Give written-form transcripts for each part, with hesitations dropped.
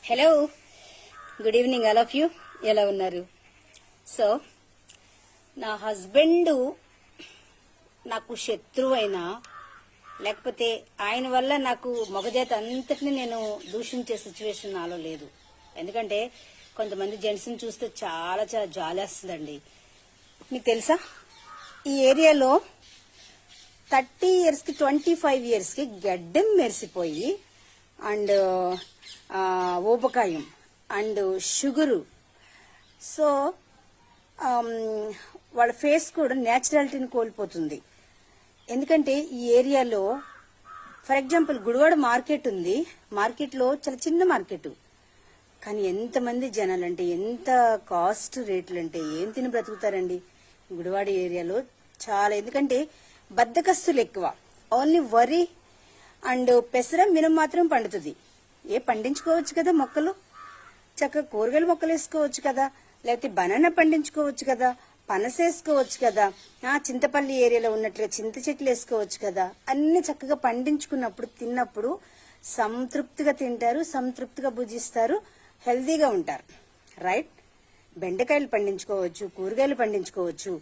Hello, good evening all of you. ఎలా ఉన్నారు? So నా హస్బెండ్ నాకు శత్రువైనా లేకపోతే ఆయన వల్ల నాకు మగజాతి అంతటిని నేను దూషించే సిచ్యువేషన్ నాలో లేదు. ఎందుకంటే కొంతమంది జెంట్స్ని చూస్తే చాలా చాలా జాలేస్తుందండి. మీకు తెలుసా, ఈ ఏరియాలో 30 ఇయర్స్కి 25 ఇయర్స్కి గడ్డం మెరిసిపోయి అండ్ ఊబకాయం అండ్ షుగరు, సో వాళ్ళ ఫేస్ కూడా న్యాచురాలిటీని కోల్పోతుంది. ఎందుకంటే ఈ ఏరియాలో ఫర్ ఎగ్జాంపుల్ గుడివాడ మార్కెట్ ఉంది. మార్కెట్లో చాలా చిన్న మార్కెట్, కానీ ఎంతమంది జనాలు అంటే ఎంత కాస్ట్ రేట్లు అంటే ఏం తిని బ్రతుకుతారండి గుడివాడ ఏరియాలో చాలా. ఎందుకంటే బద్దకస్తులు ఎక్కువ. ఓన్లీ వరి అండ్ పెసర మినం మాత్రం పండుతుంది. పండించుకోవచ్చు కదా మొక్కలు, చక్కగా కూరగాయల మొక్కలు వేసుకోవచ్చు కదా, లేకపోతే బనానా పండించుకోవచ్చు కదా, పనస వేసుకోవచ్చు కదా, చింతపల్లి ఏరియాలో ఉన్నట్లుగా చింత చెట్లు వేసుకోవచ్చు కదా. అన్ని చక్కగా పండించుకున్నప్పుడు తిన్నప్పుడు సంతృప్తిగా తింటారు, సంతృప్తిగా భుజిస్తారు, హెల్దీగా ఉంటారు. రైట్? బెండకాయలు పండించుకోవచ్చు, కూరగాయలు పండించుకోవచ్చు,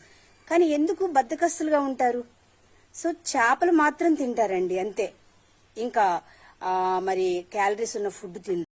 కానీ ఎందుకు బద్దకస్తులుగా ఉంటారు? సో చేపలు మాత్రం తింటారండి అంతే. ఇంకా మరి క్యాలరీస్ ఉన్న ఫుడ్ తింటారు.